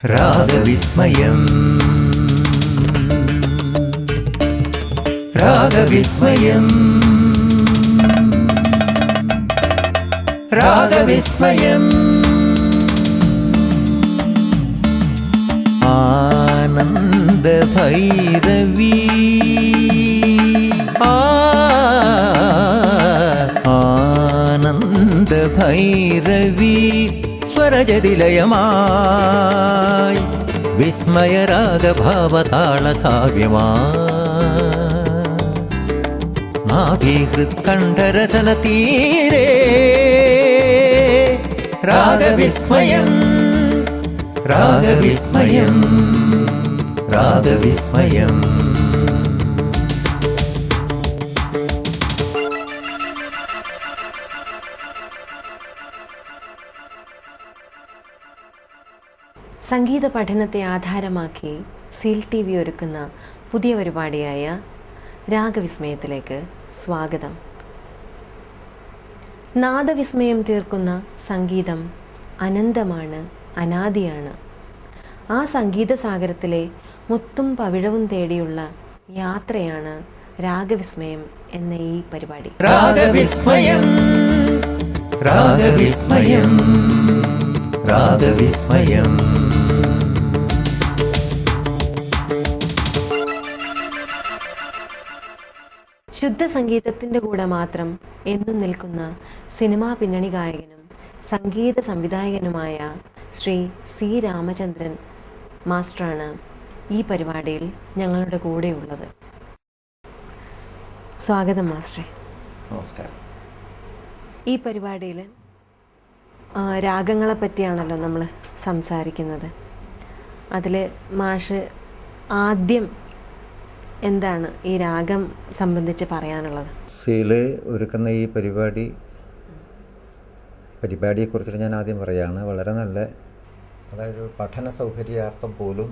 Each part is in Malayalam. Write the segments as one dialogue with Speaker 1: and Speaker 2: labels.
Speaker 1: രാഗവിസ്മയം രാഗവിസ്മയം രാഗവിസ്മയം ആനന്ദ ഭൈരവി ആനന്ദ ഭൈരവി സ്വരജതിലയമായി വിസ്മയരാഗഭാവതാളകാവ്യമായി നാഭീഹൃത്കണ്ഠരചന തീരെ രാഗവിസ്മയം രാഗവിസ്മയം രാഗവിസ്മയം.
Speaker 2: സംഗീത പഠനത്തെ ആധാരമാക്കി സീൽ ടി വി ഒരുക്കുന്ന പുതിയ പരിപാടിയായ രാഗവിസ്മയത്തിലേക്ക് സ്വാഗതം. നാദവിസ്മയം തീർക്കുന്ന സംഗീതം അനന്തമാണ്, അനാദിയാണ്. ആ സംഗീത സാഗരത്തിലെ മുത്തും പവിഴവും തേടിയുള്ള യാത്രയാണ് രാഗവിസ്മയം എന്ന ഈ പരിപാടി.
Speaker 1: രാഗവിസ്മയം രാഗവിസ്മയം രാഗവിസ്മയം.
Speaker 2: ശുദ്ധ സംഗീതത്തിൻ്റെ കൂടെ മാത്രം എന്നും നിൽക്കുന്ന സിനിമാ പിന്നണി ഗായകനും സംഗീത സംവിധായകനുമായ ശ്രീ സി രാമചന്ദ്രൻ മാസ്റ്ററാണ് ഈ പരിപാടിയിൽ ഞങ്ങളുടെ കൂടെയുള്ളത്. സ്വാഗതം മാസ്റ്ററെ.
Speaker 1: നമസ്കാരം.
Speaker 2: ഈ പരിപാടിയിൽ രാഗങ്ങളെ പറ്റിയാണല്ലോ നമ്മൾ സംസാരിക്കുന്നത്. അതിൽ മാഷ് ആദ്യം എന്താണ് ഈ രാഗം സംബന്ധിച്ച് പറയാനുള്ളത്?
Speaker 3: സീല് ഒരുക്കുന്ന ഈ പരിപാടിയെക്കുറിച്ച് ഞാൻ ആദ്യം പറയുകയാണ്. വളരെ നല്ല, അതായത് പഠന സൗകര്യാർത്ഥം പോലും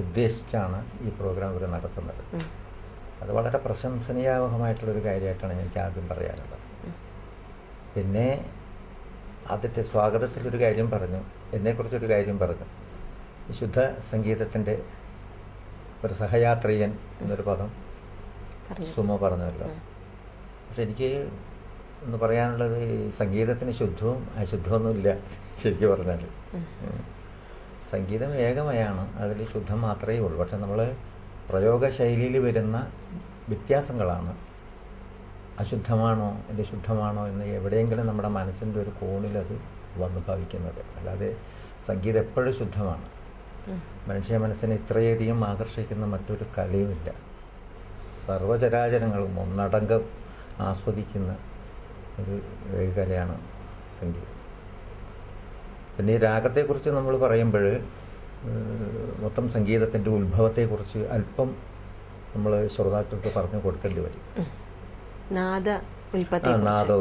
Speaker 3: ഉദ്ദേശിച്ചാണ് ഈ പ്രോഗ്രാം ഇവർ നടത്തുന്നത്. അത് വളരെ പ്രശംസനീയാവഹമായിട്ടുള്ളൊരു കാര്യമായിട്ടാണ് എനിക്ക് ആദ്യം പറയാനുള്ളത്. പിന്നെ ആദ്യത്തെ സ്വാഗതത്തിലൊരു കാര്യം പറഞ്ഞു, എന്നെക്കുറിച്ചൊരു കാര്യം പറഞ്ഞു. ശുദ്ധ സംഗീതത്തിൻ്റെ ഒരു സഹയാത്രികൻ എന്നൊരു പദം സുമ പറഞ്ഞല്ലോ. പക്ഷെ എനിക്ക് ഒന്ന് പറയാനുള്ളത്, സംഗീതത്തിന് ശുദ്ധവും അശുദ്ധമൊന്നുമില്ല. ശരിക്കും പറഞ്ഞാൽ സംഗീതം ഏകമയാണ്, അതിൽ ശുദ്ധം മാത്രമേ ഉള്ളൂ. പക്ഷെ നമ്മൾ പ്രയോഗശൈലിയിൽ വരുന്ന വ്യത്യാസങ്ങളാണ് അശുദ്ധമാണോ അല്ലെ ശുദ്ധമാണോ എന്ന് എവിടെയെങ്കിലും നമ്മുടെ മനസ്സിൻ്റെ ഒരു കോണിലത് വന്നു ഭവിക്കുന്നത്. അല്ലാതെ സംഗീതം എപ്പോഴും ശുദ്ധമാണ്. മനുഷ്യ മനസ്സിനെ ഇത്രയധികം ആകർഷിക്കുന്ന മറ്റൊരു കലയുമില്ല. സർവചരാചരങ്ങളും ഒന്നടങ്കം ആസ്വദിക്കുന്ന ഒരു കലയാണ് സംഗീതം. പിന്നെ ഈ രാഗത്തെക്കുറിച്ച് നമ്മൾ പറയുമ്പോൾ മൊത്തം സംഗീതത്തിൻ്റെ ഉത്ഭവത്തെക്കുറിച്ച് അല്പം നമ്മൾ ശ്രോതാക്കൾക്ക് പറഞ്ഞു കൊടുക്കേണ്ടി വരും. നാദ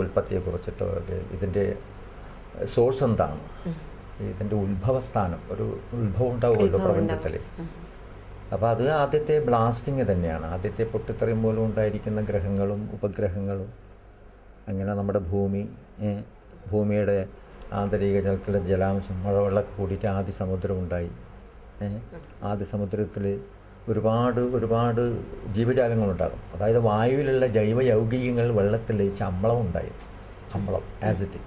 Speaker 3: ഉൽപ്പത്തിയെക്കുറിച്ചിട്ടോ ഇതിൻ്റെ സോഴ്സ് എന്താണ്, ഇതിൻ്റെ ഉത്ഭവസ്ഥാനം, ഒരു ഉത്ഭവം ഉണ്ടാവുമല്ലോ പ്രപഞ്ചത്തിൽ. അപ്പോൾ അത് ആദ്യത്തെ ബ്ലാസ്റ്റിങ് തന്നെയാണ്. ആദ്യത്തെ പൊട്ടിത്തെറിയും മൂലം ഉണ്ടായിരിക്കുന്ന ഗ്രഹങ്ങളും ഉപഗ്രഹങ്ങളും, അങ്ങനെ നമ്മുടെ ഭൂമിയുടെ ആന്തരിക ജലത്തിലെ ജലാംശം, മഴവെള്ളമൊക്കെ കൂടിയിട്ട് ആദ്യ സമുദ്രം ഉണ്ടായി. ആദ്യ സമുദ്രത്തിൽ ഒരുപാട് ജീവജാലങ്ങളുണ്ടാകും. അതായത് വായുവിലുള്ള ജൈവ യൗഗികങ്ങൾ വെള്ളത്തിൽ ലയിച്ച് അമ്ലം ഉണ്ടായി. അമ്ലം, ആസിഡ്,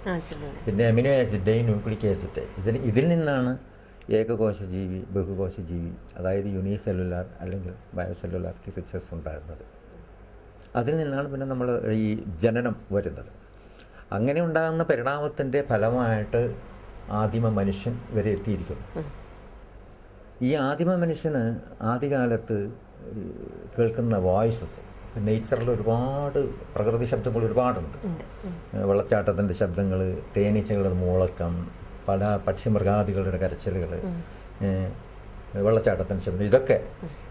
Speaker 3: പിന്നെ അമിനോ ആസിഡ്, ന്യൂക്ലിക് ആസിഡ്. ഇതിൽ നിന്നാണ് ഏകകോശജീവി, ബഹുകോശജീവി, അതായത് യൂണിസെല്ലുലാർ അല്ലെങ്കിൽ ബയോസെല്ലുലാർ ക്രിയേച്ചേഴ്സ് ഉണ്ടാകുന്നത്. അതിൽ നിന്നാണ് പിന്നെ നമ്മൾ ഈ ജനനം വരുന്നത്. അങ്ങനെ ഉണ്ടാകുന്ന പരിണാമത്തിൻ്റെ ഫലമായിട്ട് ആദിമ മനുഷ്യൻ വരെ എത്തിയിരിക്കുന്നു. ഈ ആദിമ മനുഷ്യന് ആദ്യകാലത്ത് കേൾക്കുന്ന വോയിസസ്, നേച്ചറിൽ ഒരുപാട് പ്രകൃതി ശബ്ദങ്ങൾ ഒരുപാടുണ്ട്. വെള്ളച്ചാട്ടത്തിൻ്റെ ശബ്ദങ്ങൾ, തേനീച്ചകളുടെ മൂളക്കം, പല പക്ഷിമൃഗാദികളുടെ കരച്ചിലുകൾ, വെള്ളച്ചാട്ടത്തിൻ്റെ ശബ്ദം,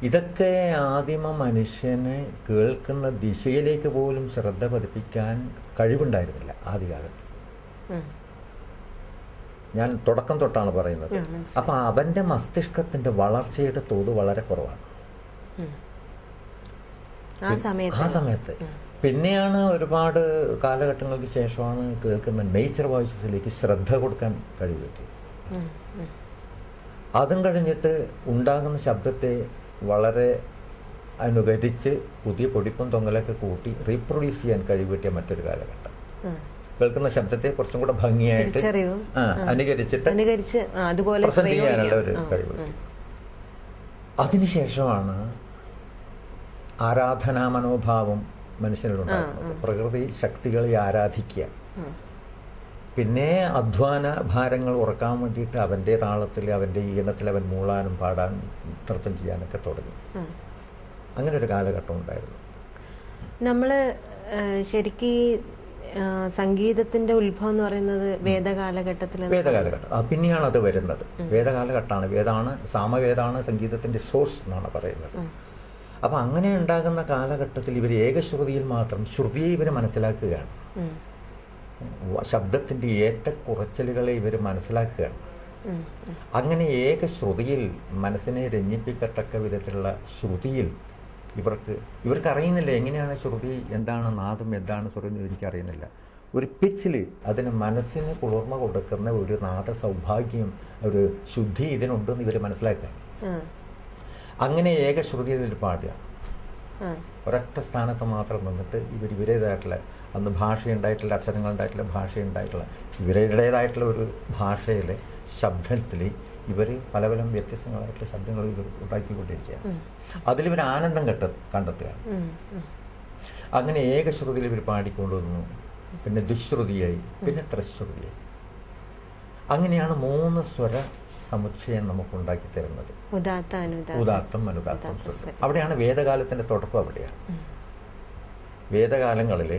Speaker 3: ഇതൊക്കെ ആദിമ മനുഷ്യന് കേൾക്കുന്ന ദിശയിലേക്ക് പോലും ശ്രദ്ധ പതിപ്പിക്കാൻ കഴിവുണ്ടായിരുന്നില്ല ആദ്യകാലത്ത്. ഞാൻ തുടക്കം തൊട്ടാണ് പറയുന്നത്. അപ്പം അവൻ്റെ മസ്തിഷ്കത്തിൻ്റെ വളർച്ചയുടെ തോത് വളരെ കുറവാണ് ആ സമയത്ത്. പിന്നെയാണ് ഒരുപാട് കാലഘട്ടങ്ങൾക്ക് ശേഷമാണ് കേൾക്കുന്ന നേച്ചർ വോയിസസിലേക്ക് ശ്രദ്ധ കൊടുക്കാൻ കഴിവ് പറ്റിയത്. അതും കഴിഞ്ഞിട്ട് ഉണ്ടാകുന്ന ശബ്ദത്തെ വളരെ അനുകരിച്ച് പുതിയ പൊടിപ്പും തൊങ്ങലൊക്കെ കൂട്ടി റീപ്രൊഡ്യൂസ് ചെയ്യാൻ കഴിവുകിട്ടിയ മറ്റൊരു കാലഘട്ടം. കേൾക്കുന്ന ശബ്ദത്തെ കുറച്ചും കൂടെ ഭംഗിയായിട്ട് അനുകരിച്ചിട്ട് പ്രസന്റ് ചെയ്യാനുള്ള ഒരു കഴിവ്. അതിനുശേഷമാണ് ആരാധനാ മനോഭാവം മനുഷ്യനിലുണ്ടാകുന്നത്. പ്രകൃതി ശക്തികളെ ആരാധിക്കുക, പിന്നെ അധ്വാന ഭാരങ്ങൾ ഉറക്കാൻ വേണ്ടിയിട്ട് അവൻ്റെ താളത്തിൽ അവൻ്റെ ഈണത്തിൽ അവൻ മൂളാനും പാടാനും നൃത്തം ചെയ്യാനൊക്കെ തുടങ്ങി. അങ്ങനെ ഒരു കാലഘട്ടം ഉണ്ടായിരുന്നു.
Speaker 2: നമ്മൾ ശരിക്കും സംഗീതത്തിന്റെ ഉത്ഭവം എന്ന് പറയുന്നത് വേദകാലഘട്ടത്തിൽ.
Speaker 3: പിന്നെയാണ് അത് വരുന്നത്. വേദകാലഘട്ടമാണ്. വേദാണ്, സാമവേദാണ് സംഗീതത്തിന്റെ സോഴ്സ് എന്നാണ് പറയുന്നത്. അപ്പൊ അങ്ങനെ ഉണ്ടാകുന്ന കാലഘട്ടത്തിൽ ഇവർ ഏകശ്രുതിയിൽ മാത്രം ശ്രുതിയെ ഇവർ മനസ്സിലാക്കുകയാണ്. ശബ്ദത്തിന്റെ ഏറ്റക്കുറച്ചിലുകളെ ഇവർ മനസ്സിലാക്കുകയാണ്. അങ്ങനെ ഏകശ്രുതിയിൽ മനസ്സിനെ രഞ്ജിപ്പിക്കത്തക്ക വിധത്തിലുള്ള ശ്രുതിയിൽ ഇവർക്ക് അറിയുന്നില്ല എങ്ങനെയാണ് ശ്രുതി, എന്താണ് നാദം, എന്താണ് ശ്രുതി എന്ന് എനിക്കറിയുന്നില്ല. ഒരു പിച്ചിൽ അതിന് മനസ്സിന് കുളിർമ കൊടുക്കുന്ന ഒരു നാദ സൗഭാഗ്യം, ഒരു ശുദ്ധി ഇതിനുണ്ടെന്ന് ഇവർ മനസ്സിലാക്കുക. അങ്ങനെ ഏകശ്രുതിയിൽ ഇവർ പാടുക. ഒരൊറ്റ സ്ഥാനത്ത് മാത്രം നിന്നിട്ട് ഇവരുടേതായിട്ടുള്ള, അന്ന് ഭാഷയുണ്ടായിട്ടുള്ള, അക്ഷരങ്ങളുണ്ടായിട്ടുള്ള, ഭാഷയുണ്ടായിട്ടുള്ള ഇവരുടേതായിട്ടുള്ള ഒരു ഭാഷയിലെ ശബ്ദത്തിൽ ഇവർ പല പല വ്യത്യസ്തങ്ങളായിട്ടുള്ള ശബ്ദങ്ങൾ ഇവർ ഉണ്ടാക്കിക്കൊണ്ടിരിക്കുകയാണ്. അതിലിവർ ആനന്ദം കണ്ടെത്തുകയാണ്. അങ്ങനെ ഏകശ്രുതിയിൽ ഇവർ പാടിക്കൊണ്ടുവന്നു. പിന്നെ ദുശ്രുതിയായി, പിന്നെ ത്രശ്രുതിയായി. അങ്ങനെയാണ് 3 സ്വര സമുച്ചയം നമുക്ക് ഉണ്ടാക്കി തരുന്നത്. ഉദാത്തം, അനുദാത്തം, ശ്രുതം. അവിടെയാണ് വേദകാലത്തിന്റെ തുടക്കം. അവിടെയാണ് വേദകാലങ്ങളിൽ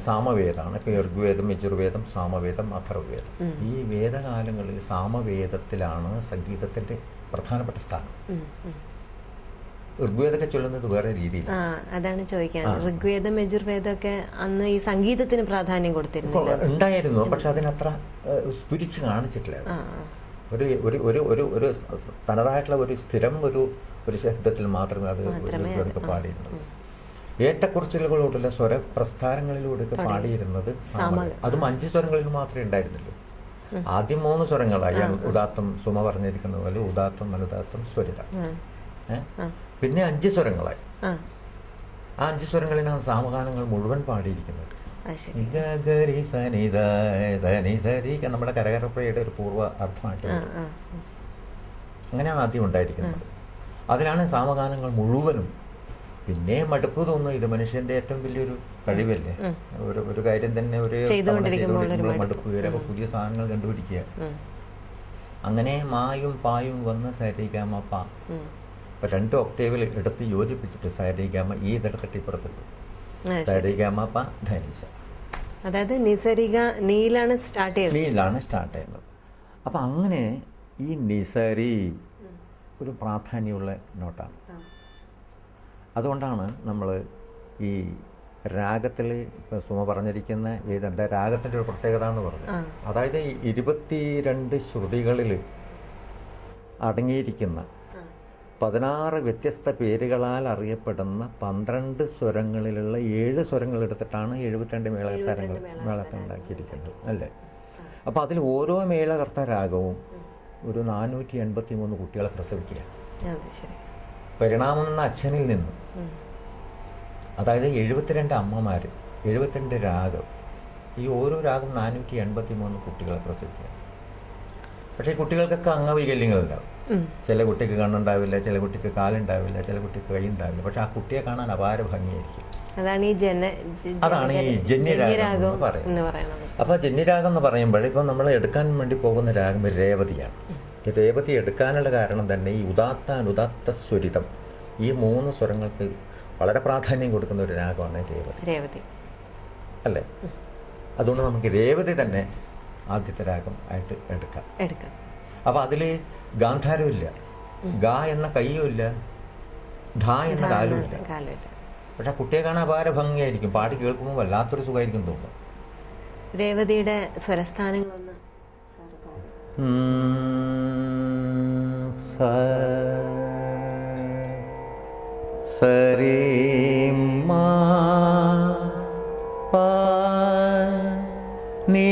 Speaker 3: സാമവേദമാണ്. ഇപ്പോൾ ഋഗ്വേദം, യജുർവേദം, സാമവേദം, അഥർവവേദം. ഈ വേദകാലങ്ങളിൽ സാമവേദത്തിലാണ് സംഗീതത്തിന്റെ പ്രധാനപ്പെട്ട സ്ഥാനം. ഋഗ്വേദമൊക്കെ ചൊല്ലുന്നത് വേറെ രീതിയിൽ.
Speaker 2: അതാണ് ചോദിക്കാൻ. ഋഗ്വേദം, യജുർവേദമൊക്കെ അന്ന് ഈ സംഗീതത്തിന് പ്രാധാന്യം കൊടുത്തിരുന്നില്ല.
Speaker 3: ഉണ്ടായിരുന്നു, പക്ഷെ അതിനത്ര സ്പിരിച്ച് കാണിച്ചിട്ടില്ല. ഒരു തനതായിട്ടുള്ള ഒരു സ്ഥിരം ഒരു ശബ്ദത്തിൽ മാത്രമേ അത് പാടിയിരുന്നുള്ളൂ. ഏറ്റക്കുറച്ചിലുകളോടുള്ള സ്വരപ്രസ്ഥാനങ്ങളിലൂടെയൊക്കെ പാടിയിരുന്നത് അതും 5 സ്വരങ്ങളിൽ മാത്രമേ ഉണ്ടായിരുന്നുള്ളൂ. ആദ്യം 3 സ്വരങ്ങളായി. ഉദാത്തം, സുമ പറഞ്ഞിരിക്കുന്ന പോലെ ഉദാത്തം, അനുദാത്തം, സ്വരിത. പിന്നെ 5 സ്വരങ്ങളായി. ആ 5 സ്വരങ്ങളിലാണ് സാമഗാനങ്ങൾ മുഴുവൻ പാടിയിരിക്കുന്നത്. നമ്മുടെ കരകരപ്പുഴയുടെ ഒരു പൂർവ്വ അർത്ഥമായിട്ട് അങ്ങനെയാണ് ആദ്യം ഉണ്ടായിരിക്കുന്നത്. അതിലാണ് സാമഗാനങ്ങൾ മുഴുവനും. പിന്നെ മടുപ്പ് തോന്നുന്നു. ഇത് മനുഷ്യന്റെ ഏറ്റവും വലിയൊരു കഴിവല്ലേ. ഒരു കാര്യം തന്നെ ഒരു മടുപ്പ് വരും. പുതിയ സാധനങ്ങൾ കണ്ടുപിടിക്കുക. അങ്ങനെ മായും പായും വന്ന് സരിഗമ പ 2 ഒക്ടേവിൽ എടുത്ത് യോജിപ്പിച്ചിട്ട് സരിഗമ ഈ ഇതെടുത്തിട്ട് ഇപ്പുറത്തിട്ടു. സരിഗമ പ ധനിസ.
Speaker 2: അതായത് നീലാണ് സ്റ്റാർട്ട്
Speaker 3: ചെയ്യുന്നത്. അപ്പൊ അങ്ങനെ ഈ നിസരി ഒരു പ്രാധാന്യമുള്ള നോട്ടാണ്. അതുകൊണ്ടാണ് നമ്മൾ ഈ രാഗത്തിൽ ഇപ്പം സുമ പറഞ്ഞിരിക്കുന്ന എന്താ രാഗത്തിൻ്റെ ഒരു പ്രത്യേകത എന്ന് പറഞ്ഞു. അതായത് ഈ 22 ശ്രുതികളിൽ അടങ്ങിയിരിക്കുന്ന 16 വ്യത്യസ്ത പേരുകളാൽ അറിയപ്പെടുന്ന 12 സ്വരങ്ങളിലുള്ള 7 സ്വരങ്ങൾ എടുത്തിട്ടാണ് 72 മേളകർത്ത ഉണ്ടാക്കിയിരിക്കുന്നത് അല്ലേ. അപ്പോൾ അതിൽ ഓരോ മേളകർത്ത രാഗവും ഒരു 483 കുട്ടികളെ പ്രസവിക്കുക. പരിണാമം എന്ന അച്ഛനിൽ നിന്നും. അതായത് 72 അമ്മമാർ, 72 രാഗം. ഈ ഓരോ രാഗം 483 കുട്ടികളെ പ്രസവിക്കുക. പക്ഷേ കുട്ടികൾക്കൊക്കെ അംഗവൈകല്യങ്ങളുണ്ടാവും. ചില കുട്ടിക്ക് കണ്ണുണ്ടാവില്ല, ചില കുട്ടിക്ക് കാലുണ്ടാവില്ല, ചില കുട്ടിക്ക് കൈ ഉണ്ടാവില്ല. പക്ഷെ ആ കുട്ടിയെ കാണാൻ അപാര ഭംഗിയായിരിക്കും. അതാണ് ഈ ജന്യരാഗം എന്ന് പറയുന്നത്. അപ്പോൾ ജന്യരാഗം എന്ന് പറയുമ്പോൾ ഇപ്പം നമ്മൾ എടുക്കാൻ വേണ്ടി പോകുന്ന രാഗം രേവതിയാണ്. ഈ രേവതി എടുക്കാനുള്ള കാരണം തന്നെ ഈ ഉദാത്ത, അനുദാത്ത, സ്വരിതം, ഈ 3 സ്വരങ്ങൾക്ക് വളരെ പ്രാധാന്യം കൊടുക്കുന്ന ഒരു രാഗമാണ് രേവതി അല്ലേ. അതുകൊണ്ട് നമുക്ക് രേവതി തന്നെ ആദ്യത്തെ രാഗം ആയിട്ട് എടുക്കാം. അപ്പോൾ അതിൽ ഗാന്ധാരമില്ല, ഗ എന്ന കയ്യും ഇല്ല, ധ എന്ന കാലും ഇല്ല. പക്ഷെ കുട്ടിയെ കാണാൻ അപാര ഭംഗിയായിരിക്കും. പാടി കേൾക്കുമ്പോൾ വല്ലാത്തൊരു സുഖമായിരിക്കും തോന്നുന്നു.
Speaker 2: രേവതിയുടെ സ്വരസ്ഥാനങ്ങളൊന്ന്
Speaker 3: സരി മാ പ നീ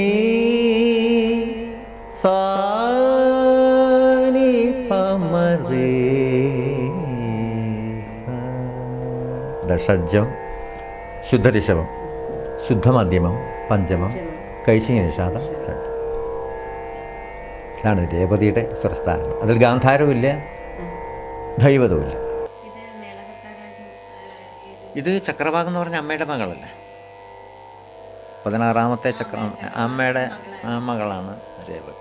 Speaker 3: സാ നി മരേ ഷഡ്ജം, ശുദ്ധരിഷഭം, ശുദ്ധമധ്യമം, പഞ്ചമം, കൈശിക നിഷാദം, ഷഡ്ജം. ഇതാണ് രേവതിയുടെ സ്വരസ്ഥാനങ്ങൾ. അതിൽ ഗാന്ധാരവുമില്ല, ദൈവതവുമില്ല. ഇത് ചക്രവാകം എന്ന് പറഞ്ഞ അമ്മയുടെ മകളല്ലേ, 16ാമത്തെ അമ്മയുടെ മകളാണ് രേവതി.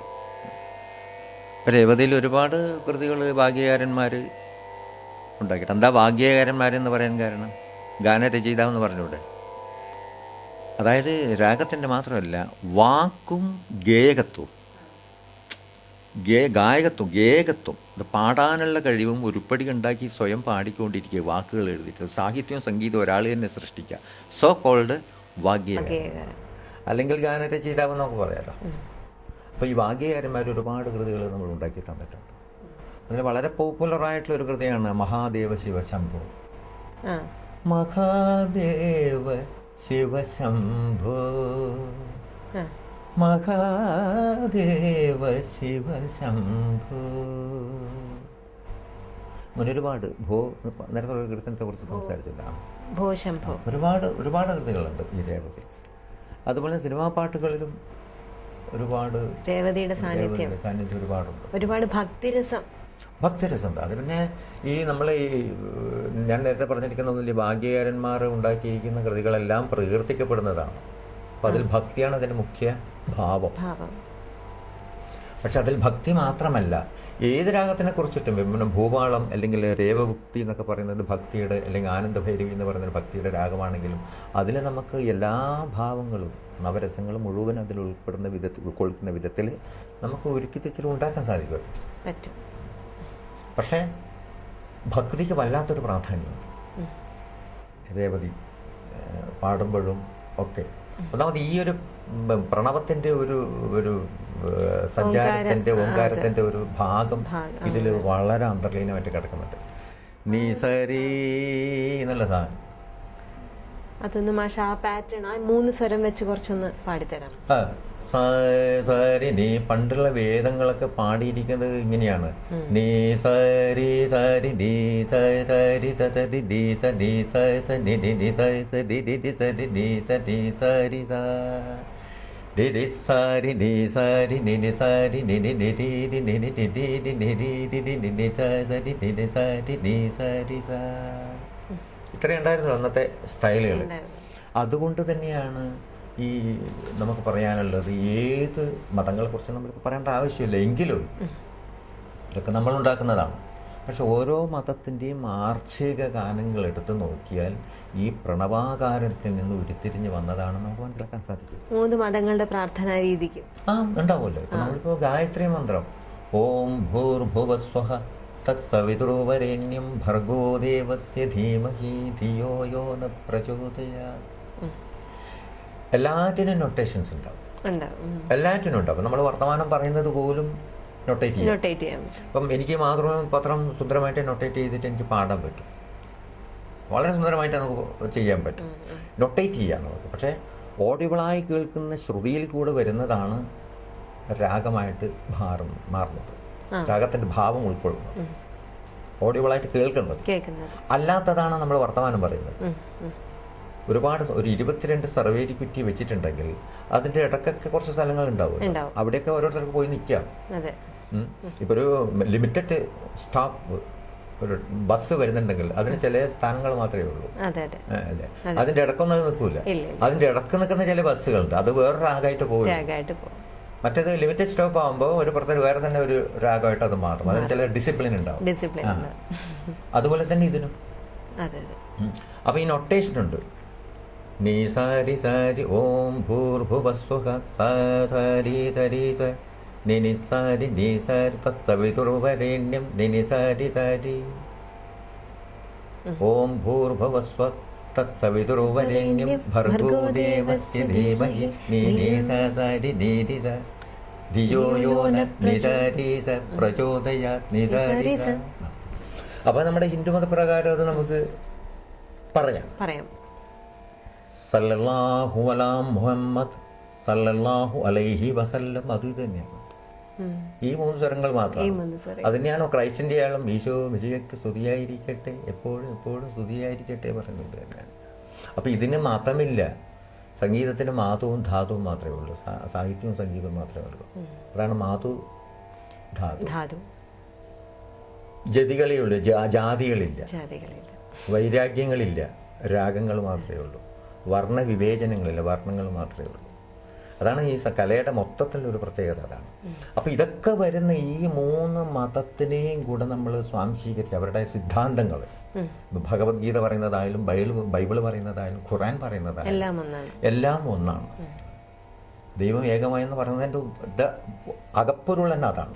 Speaker 3: രേവതിയിൽ ഒരുപാട് കൃതികൾ ഭാഗ്യകാരന്മാർ ഉണ്ടാക്കിയിട്ട്. എന്താ ഭാഗ്യകാരന്മാരെന്ന് പറയാൻ കാരണം? ഗാനരചയിതാവ് എന്ന് പറഞ്ഞൂടെ. അതായത് രാഗത്തിൻ്റെ മാത്രമല്ല, വാക്കും ഗേയകത്വവും, ഗേയകത്വം, ഇത് പാടാനുള്ള കഴിവും ഉരുപ്പടി ഉണ്ടാക്കി സ്വയം പാടിക്കൊണ്ടിരിക്കുക, വാക്കുകൾ എഴുതിയിട്ട്. സാഹിത്യവും സംഗീതവും ഒരാൾ തന്നെ സൃഷ്ടിക്കുക, സോ കോൾഡ് വാഗ്യകാരൻ, അല്ലെങ്കിൽ ഗാനരചയിതാവ് എന്നൊക്കെ പറയാമല്ലോ. അപ്പോൾ ഈ വാഗ്യകാരന്മാർ ഒരുപാട് കൃതികൾ നമ്മൾ ഉണ്ടാക്കി തന്നിട്ടുണ്ട്. അതിൽ വളരെ പോപ്പുലറായിട്ടുള്ള ഒരു കൃതിയാണ് മഹാദേവ ശിവശംഭോ. മഹാദേവ ശിവശംഭോ, മഹാദേവ ശിവശംഭോ. ഒരുപാട് നേരത്തെ ഒരു കീർത്തനത്തെ കുറിച്ച് സംസാരിച്ചില്ല. ഒരുപാട് കൃതികളുണ്ട് ഈ രേവതി. അതുപോലെ സിനിമാ പാട്ടുകളിലും ഒരുപാട്
Speaker 2: രേവതിയുടെ സാന്നിധ്യം
Speaker 3: ഒരുപാടുണ്ട്.
Speaker 2: ഒരുപാട് ഭക്തിരസമുണ്ട്. അത് പിന്നെ ഈ നമ്മൾ ഞാൻ നേരത്തെ പറഞ്ഞിരിക്കുന്ന ഭാഗ്യകാരന്മാർ ഉണ്ടാക്കിയിരിക്കുന്ന കൃതികളെല്ലാം പ്രകീർത്തിക്കപ്പെടുന്നതാണ്. അപ്പം അതിൽ ഭക്തിയാണ് അതിൻ്റെ മുഖ്യ ഭാവം. പക്ഷെ അതിൽ ഭക്തി മാത്രമല്ല, ഏത് രാഗത്തിനെ കുറിച്ചിട്ടും പിന്നെ ഭൂപാളം അല്ലെങ്കിൽ രേവഭുക്തി എന്നൊക്കെ പറയുന്നത് ഭക്തിയുടെ, അല്ലെങ്കിൽ ആനന്ദഭൈരവി എന്ന് പറയുന്നത് ഭക്തിയുടെ രാഗമാണെങ്കിലും അതിൽ നമുക്ക് എല്ലാ ഭാവങ്ങളും നവരസങ്ങളും മുഴുവൻ അതിൽ ഉൾക്കൊള്ളുന്ന വിധത്തിൽ നമുക്ക് ഒരുക്കി തെച്ചിൽ ഉണ്ടാക്കാൻ സാധിക്കും. പക്ഷേ ഭക്തിക്ക് വല്ലാത്തൊരു പ്രാധാന്യം രേവതി പാടുമ്പോഴും ഒക്കെ. ഒന്നാമത് ഈ ഒരു പ്രണവത്തിൻ്റെ ഒരു സഞ്ചാരത്തിൻ്റെ ഓങ്കാരത്തിൻ്റെ ഒരു ഭാഗം ഇതിൽ വളരെ അന്തർലീനമായിട്ട് കിടക്കുന്നുണ്ട്. നീ സരി എന്നുള്ള സാധനം, അതൊന്ന് മാഷ ആ പാറ്റേൺ, ആ 3 സ്വരം വെച്ച് കുറച്ചൊന്ന് പാടിത്തരാം.
Speaker 3: സരി നീ. പണ്ടുള്ള വേദങ്ങളൊക്കെ പാടിയിരിക്കുന്നത് ഇങ്ങനെയാണ്. നീ സരി സരി ഡി സരി സരി ഡി സരി സരി ഡി ഡി സരി ഡി ഡി സരി ഡി സരി സരി സ ഡി ഡി സരി ഡി സരി ഡി ഡി സരി D D D D D D D D D D D D D D D സരി ഡി ഡി സരി ഡി സരി സ. ഇത്രയും ഉണ്ടായിരുന്നു അന്നത്തെ സ്റ്റൈലുകൾ. അതുകൊണ്ട് തന്നെയാണ് ഈ നമുക്ക് പറയാനുള്ളത്, ഏത് മതങ്ങളെക്കുറിച്ച് നമ്മൾക്ക് പറയേണ്ട ആവശ്യമില്ല, എങ്കിലും ഇതൊക്കെ നമ്മൾ ഉണ്ടാക്കുന്നതാണ്. പക്ഷെ ഓരോ മതത്തിൻ്റെയും ആർച്ഛിക ഗാനങ്ങൾ എടുത്തു നോക്കിയാൽ ഈ പ്രണവാകാരത്തിൽ നിന്ന് ഉരുത്തിരിഞ്ഞ് വന്നതാണെന്ന് നമുക്ക് മനസ്സിലാക്കാൻ സാധിക്കും.
Speaker 2: 3 മതങ്ങളുടെ പ്രാർത്ഥനാ രീതിക്ക്
Speaker 3: ഉണ്ടാവുമല്ലോ. ഇപ്പം നമ്മളിപ്പോൾ ഗായത്രി മന്ത്രം, ഓം ഭൂർഭുവസ്വഹ തത്സവിതുർവരേണ്യം ഭർഗോ ദേവസ്യ ധീമഹി ധിയോ യോ ന പ്രചോദയാത്. എല്ലാറ്റിനും നൊട്ടേഷൻസ് ഉണ്ടാവും. എല്ലാറ്റിനും ഉണ്ടാവും. നമ്മൾ വർത്തമാനം പറയുന്നത് പോലും നൊട്ടേറ്റ് ചെയ്യാം. അപ്പം എനിക്ക് പത്രം സുന്ദരമായിട്ട് നൊട്ടേറ്റ് ചെയ്തിട്ട് എനിക്ക് പാടാൻ പറ്റും, വളരെ സുന്ദരമായിട്ട് നമുക്ക് ചെയ്യാൻ പറ്റും, നൊട്ടേറ്റ് ചെയ്യാം നമുക്ക്. പക്ഷേ ഓഡിബിളായി കേൾക്കുന്ന ശ്രുതിയിൽ കൂടെ വരുന്നതാണ് രാഗമായിട്ട് മാറുന്നത്, രാഗത്തിൻ്റെ ഭാവം ഉൾക്കൊള്ളുന്നത്, ഓഡിബിളായിട്ട് കേൾക്കുന്നത്. അല്ലാത്തതാണ് നമ്മൾ വർത്തമാനം പറയുന്നത്. ഒരുപാട് ഒരു 22 സർവേരി കുറ്റി വെച്ചിട്ടുണ്ടെങ്കിൽ അതിൻ്റെ ഇടക്കൊക്കെ കുറച്ച് സ്ഥലങ്ങൾ ഉണ്ടാവും. അവിടെയൊക്കെ ഓരോരുത്തർക്ക് പോയി നിൽക്കാം. ഇപ്പോൾ ഒരു ലിമിറ്റഡ് സ്റ്റോപ്പ് ഒരു ബസ് വരുന്നുണ്ടെങ്കിൽ അതിന് ചില സ്ഥാനങ്ങൾ മാത്രമേ ഉള്ളൂ, അല്ലേ? അതിൻ്റെ ഇടക്കൊന്നും അത് നിൽക്കൂല. അതിൻ്റെ ഇടക്ക് നിൽക്കുന്ന ചില ബസ്സുകളുണ്ട്, അത് വേറൊരു രാഗമായിട്ട് പോകും. മറ്റേത് ലിമിറ്റഡ് സ്റ്റോപ്പ് ആകുമ്പോൾ ഒരു പുറത്തൊരു വേറെ തന്നെ ഒരു രാഗമായിട്ട് അത് മാറും. അതിന് ചില ഡിസിപ്ലിൻ ഉണ്ടാവും. അതുപോലെ തന്നെ ഇതിനും. അപ്പൊ ഈ നൊട്ടേഷൻ ഉണ്ട്. നീ സാരി സാരി ഓം ഭൂർഭുവസ്വഹ സാരി സരി സ നിനി സാരി നീ സാരി തത്സവിതുർവരേണ്യം നിനി സാരി സാരി ഓം ഭൂർഭുവസ്വ തത്സവിതുർവരേണ്യം ഭർഗോ ദേവസ്യ ധീമഹി നിനി സാരി നീരി സ ധിയോ യോ ന നിസാരി സ പ്രചോദയാത് നിസാരി സ. അപ്പൊ നമ്മുടെ ഹിന്ദുമത പ്രകാരം അത് നമുക്ക് പറയാം. സല്ലല്ലാഹു അലാ മുഹമ്മദ് സല്ലല്ലാഹു അലൈഹി വസല്ലം, അത് തന്നെയാണ്.
Speaker 2: ഈ 3 സ്വരങ്ങൾ
Speaker 4: ഈ
Speaker 2: മാത്രമാണ്.
Speaker 4: 3 സ്വരം.
Speaker 2: അതിനെയാണോ ക്രൈസ്റ്റിൻ്റെ ആളും ഈശോ മിശിഹയ്ക്ക് സ്തുതിയായിരിക്കട്ടെ എപ്പോഴും എപ്പോഴും സ്തുതിയായിരിക്കട്ടെ പറയുന്നത് തന്നെയാണ്. അപ്പോൾ ഇതിന് മാത്രമില്ല, സംഗീതത്തിന് മാധുവും ധാതുവും മാത്രമേ ഉള്ളൂ, സാഹിത്യവും സംഗീതവും മാത്രമേ ഉള്ളൂ. അതാണ് മാധു ധാതു. ജതികളേ ഉള്ളൂ, ജാതികളില്ല, വൈരാഗ്യങ്ങളില്ല, രാഗങ്ങൾ മാത്രമേ ഉള്ളൂ, വർണ്ണവിവേചനങ്ങളില്ല, വർണ്ണങ്ങൾ മാത്രമേ ഉള്ളൂ. അതാണ് ഈ കലയുടെ മൊത്തത്തിലൊരു പ്രത്യേകത. അതാണ്. അപ്പോൾ ഇതൊക്കെ വരുന്ന ഈ 3 മതത്തിനെയും കൂടെ നമ്മൾ സ്വാംശീകരിച്ച് അവരുടെ സിദ്ധാന്തങ്ങൾ, ഭഗവത്ഗീത പറയുന്നതായാലും ബൈബിള് പറയുന്നതായാലും ഖുർആൻ പറയുന്നതായാലും എല്ലാം ഒന്നാണ്. ദൈവം ഏകമായെന്ന് പറയുന്നതിൻ്റെ അകപ്പൊരുൾ തന്നെ അതാണ്.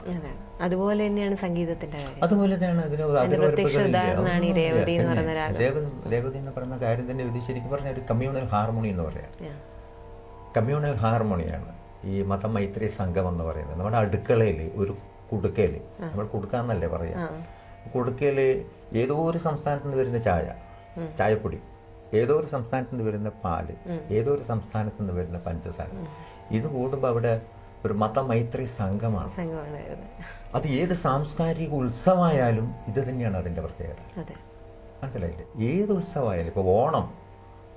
Speaker 4: അതുപോലെ തന്നെയാണ് സംഗീതത്തിന്റെ കാര്യം.
Speaker 2: അതുപോലെ തന്നെയാണ്
Speaker 4: രേവതി
Speaker 2: എന്ന് പറയുന്ന കാര്യം തന്നെ ഇത് ശരിക്കും പറഞ്ഞ ഒരു കമ്മ്യൂണൽ ഹാർമോണി എന്ന് പറയാം. കമ്മ്യൂണൽ ഹാർമോണിയാണ് ഈ മതമൈത്രി സംഘം എന്ന് പറയുന്നത്. നമ്മുടെ അടുക്കളയിൽ ഒരു കുടുക്കയിൽ, നമ്മൾ കുടുക്കാന്നല്ലേ പറയാം, കുടുക്കയിൽ ഏതോ ഒരു സംസ്ഥാനത്ത് നിന്ന് വരുന്ന ചായപ്പൊടി, ഏതോ ഒരു സംസ്ഥാനത്ത് നിന്ന് വരുന്ന പാല്, ഏതോ ഒരു സംസ്ഥാനത്ത് നിന്ന് വരുന്ന പഞ്ചസാര, ഇത് കൂടുമ്പോൾ അവിടെ ഒരു മതമൈത്രി സംഘമാണ്. അത് ഏത് സാംസ്കാരിക ഉത്സവമായാലും ഇത് തന്നെയാണ് അതിൻ്റെ പ്രത്യേകത. മനസ്സിലായില്ലേ? ഏത് ഉത്സവമായാലും, ഇപ്പോൾ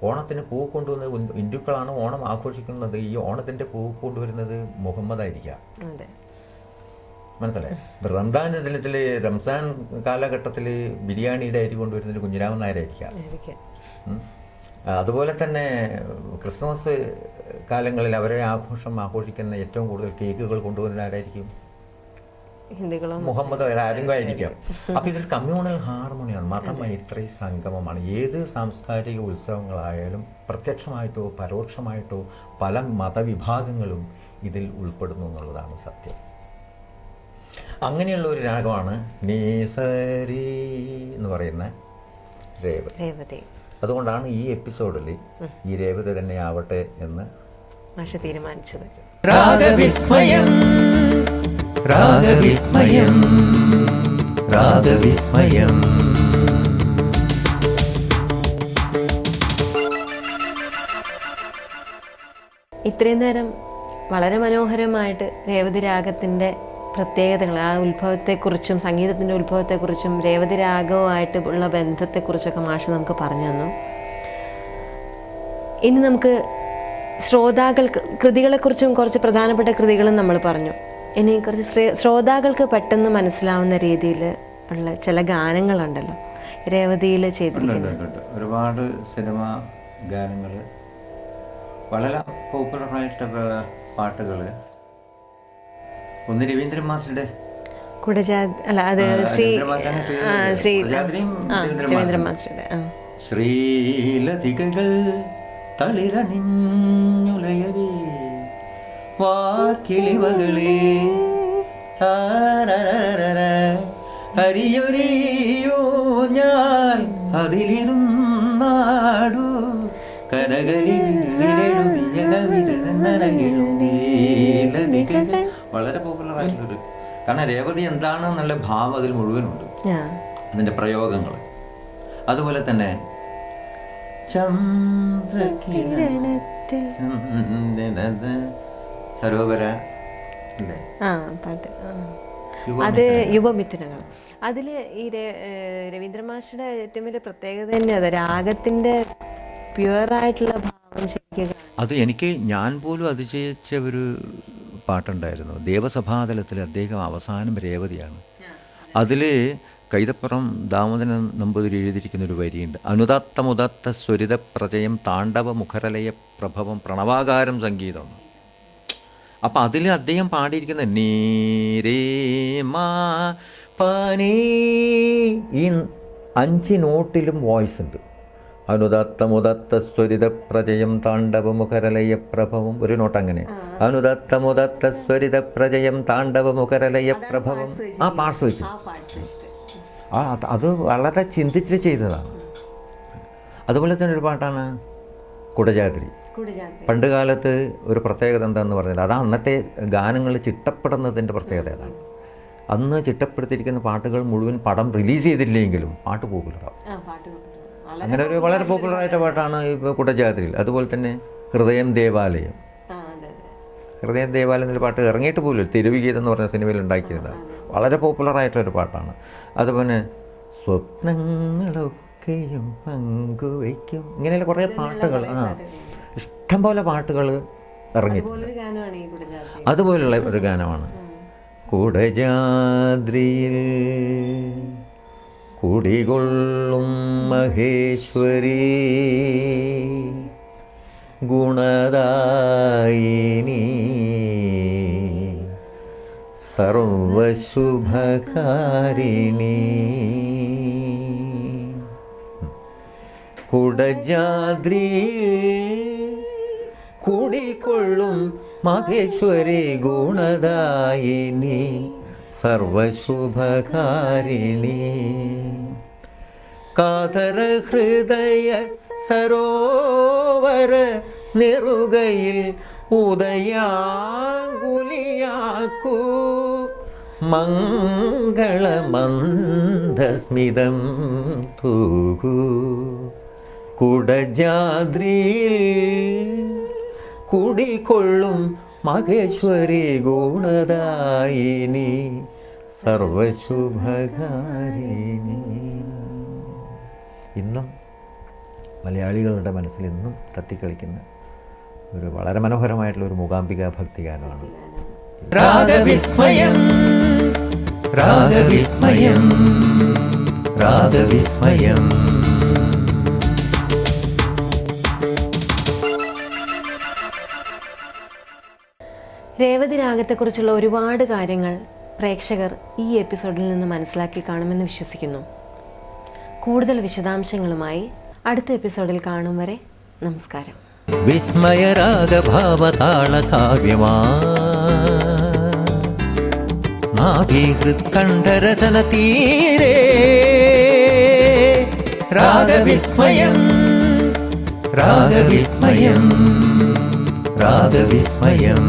Speaker 2: ഓണത്തിന് പൂ കൊണ്ടുവന്നത് ഹിന്ദുക്കളാണ് ഓണം ആഘോഷിക്കുന്നത്. ഈ ഓണത്തിൻ്റെ പൂ കൊണ്ടുവരുന്നത് മുഹമ്മദായിരിക്കാം. മനസ്സിലായി? റംസാൻ ദിനത്തിൽ, റംസാൻ കാലഘട്ടത്തിൽ ബിരിയാണിയുടെ അരി കൊണ്ടുവരുന്നത് കുഞ്ഞിരാമൻ നായരായിരിക്കാം. അതുപോലെ തന്നെ ക്രിസ്മസ് കാലങ്ങളിൽ അവരെ ആഘോഷിക്കുന്ന ഏറ്റവും കൂടുതൽ കേക്കുകൾ കൊണ്ടുവരുന്ന ആരായിരിക്കും? മുഹമ്മദ് ആരെങ്കിലും ആയിരിക്കാം. അപ്പം ഇതിൽ കമ്മ്യൂണൽ ഹാർമോണിയാണ്, മതമൈത്രി സംഗമമാണ്. ഏത് സാംസ്കാരിക ഉത്സവങ്ങളായാലും പ്രത്യക്ഷമായിട്ടോ പരോക്ഷമായിട്ടോ പല മതവിഭാഗങ്ങളും ഇതിൽ ഉൾപ്പെടുന്നു എന്നുള്ളതാണ് സത്യം. അങ്ങനെയുള്ള ഒരു രാഗമാണ് നീസരി എന്ന് പറയുന്ന രേവതി. അതുകൊണ്ടാണ് ഈ എപ്പിസോഡിൽ ഈ രേവതി തന്നെ ആവട്ടെ എന്ന്
Speaker 4: മാഷ് തീരുമാനിച്ചത്.
Speaker 1: രാഗവിസ്മയം രാഗവിസ്മയം രാഗവിസ്മയം.
Speaker 4: ഇത്രയും നേരം വളരെ മനോഹരമായിട്ട് രേവതി രാഗത്തിൻ്റെ പ്രത്യേകതകൾ, ആ ഉത്ഭവത്തെക്കുറിച്ചും സംഗീതത്തിൻ്റെ ഉത്ഭവത്തെക്കുറിച്ചും രേവതി രാഗവുമായിട്ട് ഉള്ള ബന്ധത്തെക്കുറിച്ചൊക്കെ മാഷ് നമുക്ക് പറഞ്ഞു തന്നു. ഇനി നമുക്ക് ശ്രോതാക്കൾക്ക് കൃതികളെക്കുറിച്ചും കുറച്ച് പ്രധാനപ്പെട്ട കൃതികളും നമ്മൾ പറഞ്ഞു. ഇനി കുറച്ച് ശ്രോതാക്കൾക്ക് പെട്ടെന്ന് മനസ്സിലാവുന്ന രീതിയിൽ ഉള്ള ചില ഗാനങ്ങളുണ്ടല്ലോ രേവതിയിൽ ചെയ്തിരിക്കുന്നത്.
Speaker 2: ഒരുപാട് സിനിമാ ഗാനങ്ങൾ, വളരെ പോപ്പുലറായിട്ടുള്ള പാട്ടുകൾ. ഒന്ന് രവീന്ദ്രൻ മാസ്റ്ററുടെ
Speaker 4: രവീന്ദ്രൻ മാസ്റ്ററുടെ
Speaker 2: ശ്രീലതികകൾ തളിരണിഞ്ഞുലയവേ വാക്കിളിവകളേ ഹരിയൊരിയോ ഞാൻ അതിലിരുന്നാടു കനകളിലെഴുതിയ കവിതകൾ. വളരെ പോപ്പുലർ ആയിട്ടുള്ളൊരു, കാരണം രേവതി എന്താണെന്നുള്ള ഭാവം അതിൽ മുഴുവനുണ്ട്, അതിൻ്റെ പ്രയോഗങ്ങൾ. അതുപോലെ തന്നെ സരോവര അല്ലേ
Speaker 4: പാട്ട്, അത് യുവമിഥുനങ്ങൾ. അതിൽ ഈ രവീന്ദ്ര മാഷയുടെ ഏറ്റവും വലിയ പ്രത്യേകത തന്നെ അത് രാഗത്തിൻ്റെ പ്യുവറായിട്ടുള്ള ഭാവം ശരിക്കും.
Speaker 2: അത് ഞാൻ പോലും അതിശയിച്ച ഒരു പാട്ടുണ്ടായിരുന്നു. ദേവസഭാതലത്തിൽ അദ്ദേഹം അവസാനം രേവതിയാണ്. അതിൽ കൈതപ്പുറം ദാമോദരൻ നമ്പൂതിരി എഴുതിയിരിക്കുന്നൊരു വരിയുണ്ട്. അനുദത്തമുദത്ത സ്വരിത പ്രജയം താണ്ഡവ മുഖരലയ പ്രഭവം പ്രണവാകാരം സംഗീതം. അപ്പം അതിൽ അദ്ദേഹം പാടിയിരിക്കുന്ന നീരേ മാ പനീ, ഈ 5 നോട്ടിലും വോയിസ് ഉണ്ട്. അനുദത്തമുദത്ത സ്വരിത പ്രജയം താണ്ഡവമുഖരലയ പ്രഭവം, ഒരു നോട്ട് അങ്ങനെ. അനുദത്തമുദത്ത സ്വരിത പ്രജയം താണ്ഡവമുഖരലയ പ്രഭവം, ആ പാർട്സ് വെച്ചു. അത് വളരെ ചിന്തിച്ച് ചെയ്തതാണ്. അതുപോലെ തന്നെ ഒരു പാട്ടാണ് കുടജാദ്രി. പണ്ട് കാലത്ത് ഒരു പ്രത്യേകത എന്താണെന്ന് പറഞ്ഞാൽ അത് അന്നത്തെ ഗാനങ്ങൾ ചിട്ടപ്പെടുന്നതിൻ്റെ പ്രത്യേകത ഏതാണ്. അന്ന് ചിട്ടപ്പെടുത്തിയിരിക്കുന്ന പാട്ടുകൾ മുഴുവൻ പടം റിലീസ് ചെയ്തില്ലെങ്കിലും പാട്ട് പോപ്പുലറാവും. അങ്ങനെ ഒരു വളരെ പോപ്പുലറായിട്ട് പാട്ടാണ് ഇപ്പോൾ കുടജാദ്രിയിൽ. അതുപോലെ തന്നെ ഹൃദയം ദേവാലയം, ഹൃദയം ദേവാലയം എന്നൊരു പാട്ട് ഇറങ്ങിയിട്ട് പോലും തിരുവിഗീതം എന്ന് പറഞ്ഞ സിനിമയിൽ ഉണ്ടാക്കിയതാണ്. വളരെ പോപ്പുലറായിട്ടുള്ളൊരു പാട്ടാണ്. അതുപോലെ സ്വപ്നങ്ങളൊക്കെയും പങ്കുവയ്ക്കും, ഇങ്ങനെയുള്ള കുറേ പാട്ടുകൾ, ഇഷ്ടംപോലെ പാട്ടുകൾ ഇറങ്ങിയിട്ടുണ്ട്. അതുപോലുള്ള ഒരു ഗാനമാണ് കുടജാദ്രിയിൽ കുടികൊള്ളും മഹേശ്വരി ഗുണദായിനി സർവശുഭകാരിണി. കുടജാദ്രിയിൽ കുടികൊള്ളും മഹേശ്വരി ഗുണദായിനി സർവശുഭകാരിണി. കാതര ഹൃദയ സരോവര നെറുകയിൽ ഉദയാങ്കുലിയാക്കൂ മംഗളമന്ദസ്മിതം തൂകൂ. കുടജാദ്രിയിൽ കുടികൊള്ളും മഹേശ്വരി ഗുണദായിനി സർവശുഭകാരിണി. ഇന്നും മലയാളികളുടെ മനസ്സിൽ ഇന്നും തത്തിക്കളിക്കുന്ന ഒരു വളരെ മനോഹരമായിട്ടുള്ള ഒരു മൂകാംബിക ഭക്തിഗാനമാണ്.
Speaker 1: രാഗവിസ്മയം രാഗവിസ്മയം രാഗവിസ്മയം.
Speaker 4: രേവതി രാഗത്തെക്കുറിച്ചുള്ള ഒരുപാട് കാര്യങ്ങൾ പ്രേക്ഷകർ ഈ എപ്പിസോഡിൽ നിന്ന് മനസ്സിലാക്കി കാണുമെന്ന് വിശ്വസിക്കുന്നു. കൂടുതൽ വിശദാംശങ്ങളുമായി അടുത്ത എപ്പിസോഡിൽ കാണും വരെ നമസ്കാരം.
Speaker 2: വിസ്മയരാഗഭാവതാളകാവ്യമാ നാഭീഹൃത്കണ്ഠരചന തീരേ
Speaker 1: രാഗവിസ്മയം രാഗവിസ്മയം രാഗവിസ്മയം.